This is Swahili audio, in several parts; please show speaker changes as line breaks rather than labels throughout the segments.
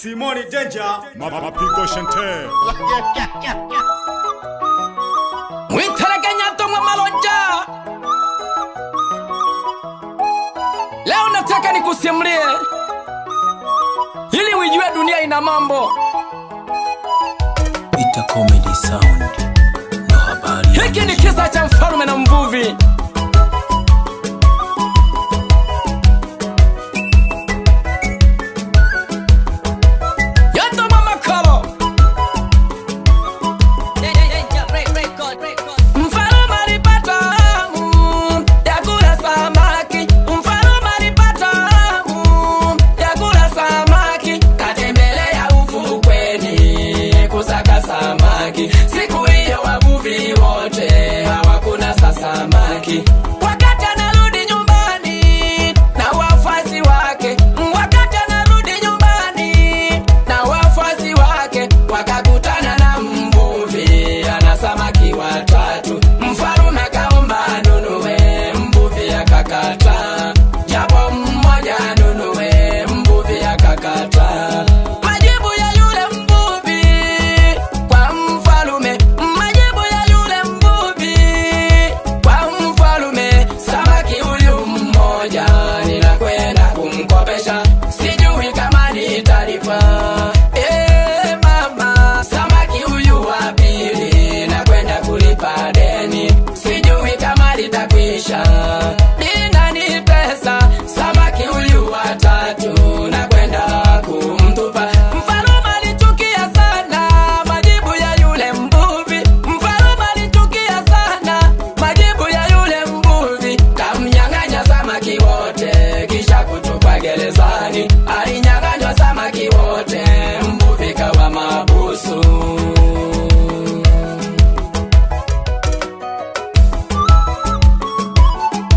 Simoni Danger, Mapigo Shante.
Mwitalegenya tonga malonja. Leo nataka nikusimulie ili ujue dunia ina mambo.
Ita comedy sound. No habari.
Hiki ni kisa cha mfalme na mvuvi.
Siku hiyo wavuvi wote hawakuna samaki. Wakati anarudi nyumbani na wafuasi wake, wakati anarudi nyumbani na wafuasi wake, wakakutana na mvuvi ana samaki watatu. Mfalme akaomba anunue, mvuvi akakataa. Japo mmoja anunue, mvuvi akakataa. Sijui kama nitalipa. Mama, samaki huyu wa pili na kwenda kulipa deni. Sijui kama litakwisha. Nina pesa, samaki huyu wa tatu na kwenda kumtupa. Mfalme alichukia sana majibu ya yule mvuvi. Mfalme alichukia sana majibu ya yule mvuvi. Kamnyang'anya samaki wote kisha kutupa gerezani. Alinyang'anywa samaki wote, mvuvi kawa mabusu.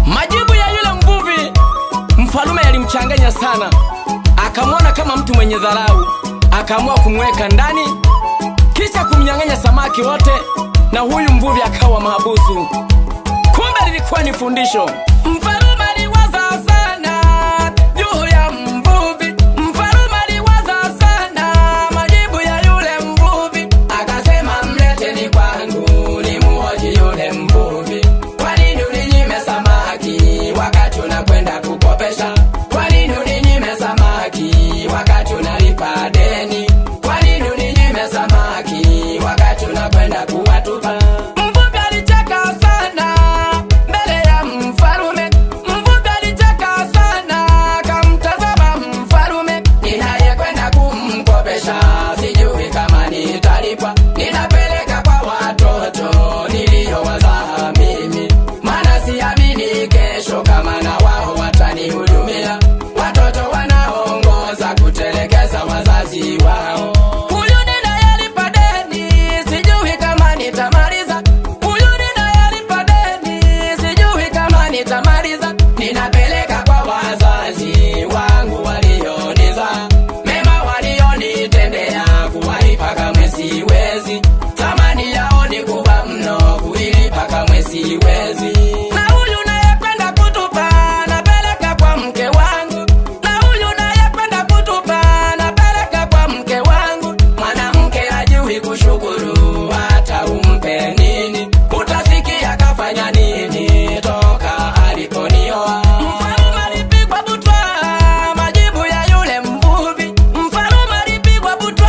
Majibu ya yule mvuvi mfalme yalimchanganya sana. Akamwona kama mtu mwenye dharau, akaamua kumweka ndani kisha kumnyang'anya samaki wote, na huyu mvuvi akawa mahabusu. Kumbe lilikuwa ni fundisho.
Mfalme aliwaza sana juu ya mvuvi. Mfalme aliwaza sana majibu ya yule mvuvi. Akasema mleteni kwangu nimuhoji yule mvuvi. Kwa nini uninyime samaki wakati unakwenda kukopesha? Kwa nini uninyime samaki wakati unalipa deni? Kwa nini uninyime samaki wakati unakwenda kuwatupa? Mvuvi alicheka sana mbele ya mfalme. Mvuvi alicheka sana kamtazama mfalme. Ninayekwenda kumkopesha sijui kama nitalipa. Ninapeleka kwa watoto niliowazaa mimi, maana siamini kesho kama na wao watanihudumia. Watoto wanaongoza kutelekeza wazazi wao. Huyu ninayelipa deni sijui kama nitamaliza. Huyu ninayelipa deni sijui kama nitamaliza. Ninapeleka kwa wazazi wangu walionizaa. Mema walionitendea kuwalipa kamwe siwezi. Thamani yao ni kubwa mno kuilipa kamwe siwezi. Na huyu nayekwenda kutupa napeleka kwa mke wangu. Na huyu nayekwenda kutupa napeleka kwa mke wangu. Mwanamke hajui kushukuru hata umpe nini. Utasikia kafanya nini toka aliponioa. Mfalme alipigwa butwa majibu ya yule mvuvi. Mfalme alipigwa butwa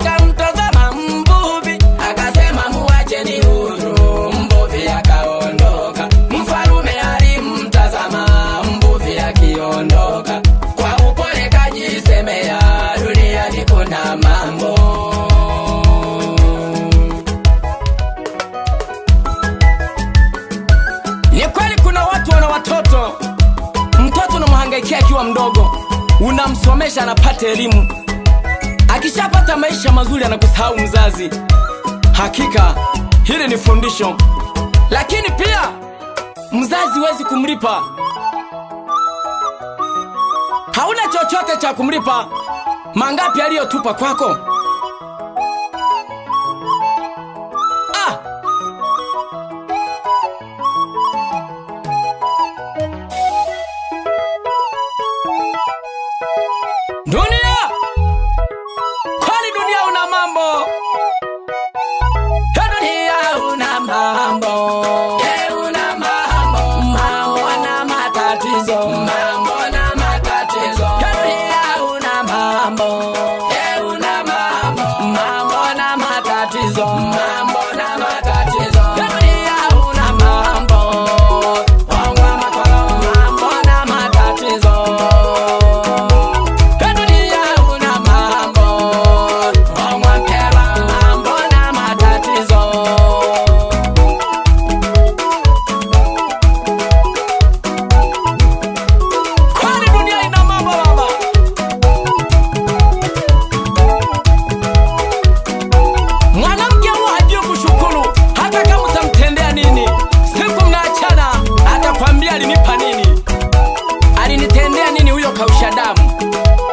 kamtazama mvuvi. Akasema muacheni huru, mvuvi akaondoka. Mfalme alimtazama mvuvi akiondoka. Kwa upole kajisemea duniani kuna mambo.
Ni kweli kuna watu wana watoto. Mtoto unamhangaikia akiwa mdogo, unamsomesha anapata elimu. Akishapata maisha mazuri anakusahau mzazi. Hakika hili ni fundisho. Lakini pia mzazi huwezi kumlipa. Hauna chochote cha kumlipa. Mangapi aliyotupa kwako? mambo,
una mambo,
mambo na matatizo,
mambo na matatizo.
dunia una mambo, ongwa makolo, mambo na matatizo, dunia una mambo, ongwa mpera, mambo na matatizo. Kwani dunia ina mambo baba? Mwanamke huwa hajui kushukuru hata kama utamtendea nini. Siku mnaachana atakwambia alinipa nini, alinitendea nini huyo kausha damu.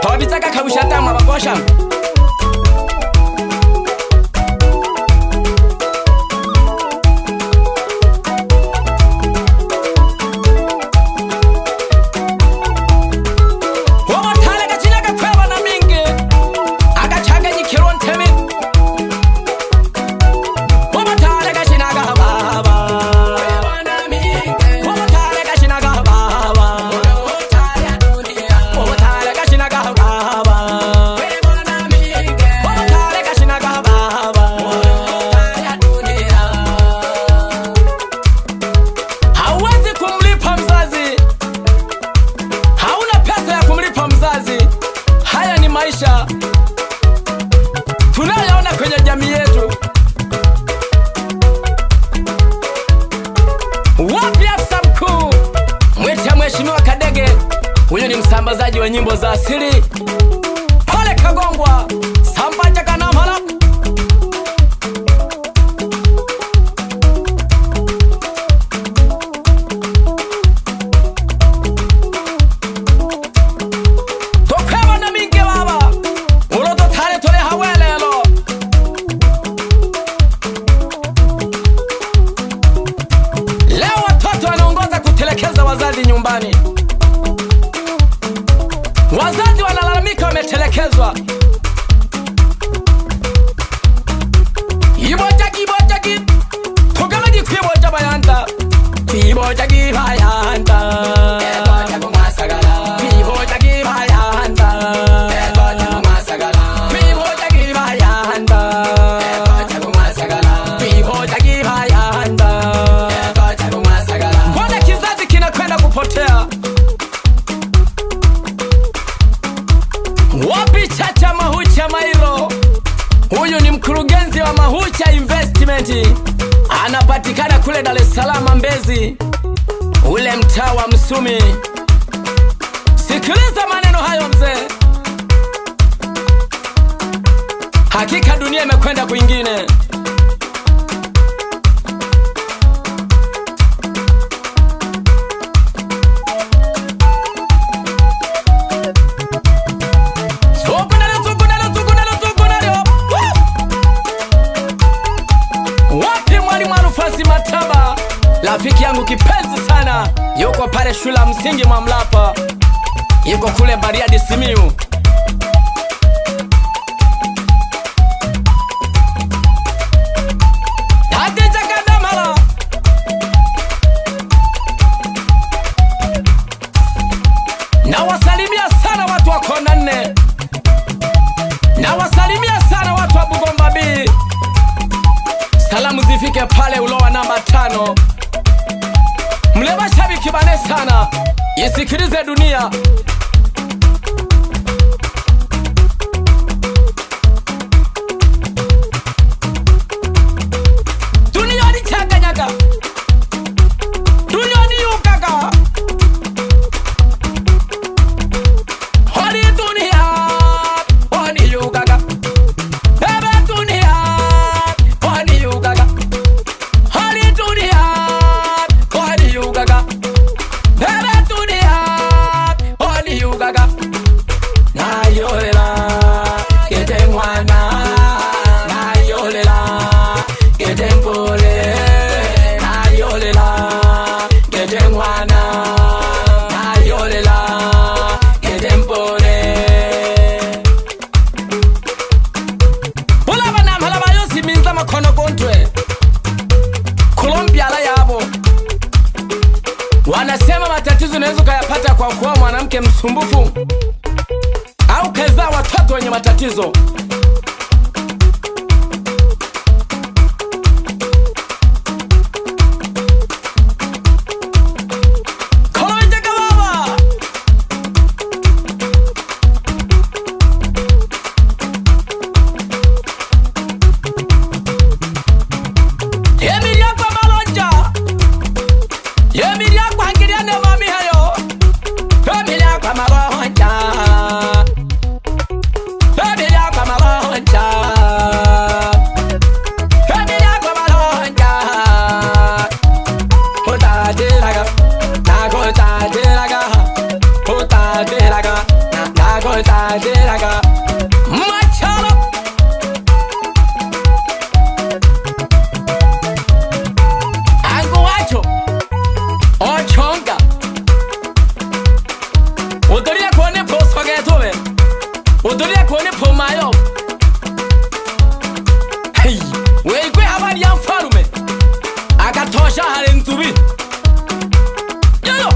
Tawabitaka kausha damu abakosha. Wamotale gachinyaga kweba na mingi agacaganyikirwa ntemi. Wamotale gashinaga baba,
Wana mingi,
wamotale gashinaga baba,
utaya dunia.
wamotale gashinaga baba,
Wana mingi,
wamotale gashinaga baba.
utaya dunia.
Hauwezi kumlipa mzazi, hauna pesa ya kumlipa mzazi. Haya ni maisha tunayoona kwenye jamii yetu. Wapi afisa mkuu? Mwita Mheshimiwa Kadege, huyu ni msambazaji wa nyimbo za asili pale Kagongwa, Sambaja Kanamhala. Tokweba na mingi baba, uloto tale tole hawelelo. Leo watoto wanaongoza kutelekeza wazazi nyumbani. Wazazi wanalalamika wametelekezwa. Ibojagi tugamagi kwiboja bayanda, kwibojagi bayanda,
Eboja kumasagala,
kwibojagi bayanda,
eboja kumasagala,
kwibojagi bayanda,
eboja kumasagala,
kwibojagi bayanda.
eboja kumasagala.
Mbona kizazi kinakwenda kupotea? Wapi Chacha Mahucha Mairo? Huyu ni mkurugenzi wa Mahucha Investment, anapatikana kule Dar es Salaam Mbezi, ule mtaa wa Msumi. Sikiliza maneno hayo mzee, hakika dunia imekwenda kwingine. Tukunalo. Wapi mwalimu Alufasi Mataba, rafiki yangu kipenzi sana, yuko pale shule ya msingi Mwamlapa, yuko kule Bariadi Simiyu. Hadija Kadamala, nawasalimia sana watu wa Kona Nne, nawasalimia sana watu wa Bugomba B. Salamu zifike pale Ulowa namba 5. Mleba shabiki bane sana, isikilize dunia. Dunia ni changanyaga, dunia ni yugaga. Hori dunia, hori yugaga. Bebe dunia, hori yugaga. Hori dunia, hori yugaga. Bebe dunia, hori yugaga. Na yolela, kete mwana. Na yolela, kete mpole. Na yolela, kete mwana. Na yolela, kete mpole. Bulaba na mhalaba yosi minza makono gontwe Colombia la yabo. Wanasema matatizo unaweza kuyapata kwa kuwa mwanamke msumbufu au kazaa watoto wenye matatizo. Udoria kone po mayo. Hey, we kwe habari ya mfalume akatosha hale ntubi. Yo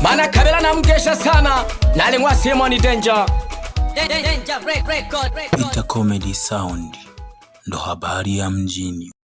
Mana kabela na mgesha sana na alingwa Simon Danger.
Peter Comedy Sound ndo habari ya mjini.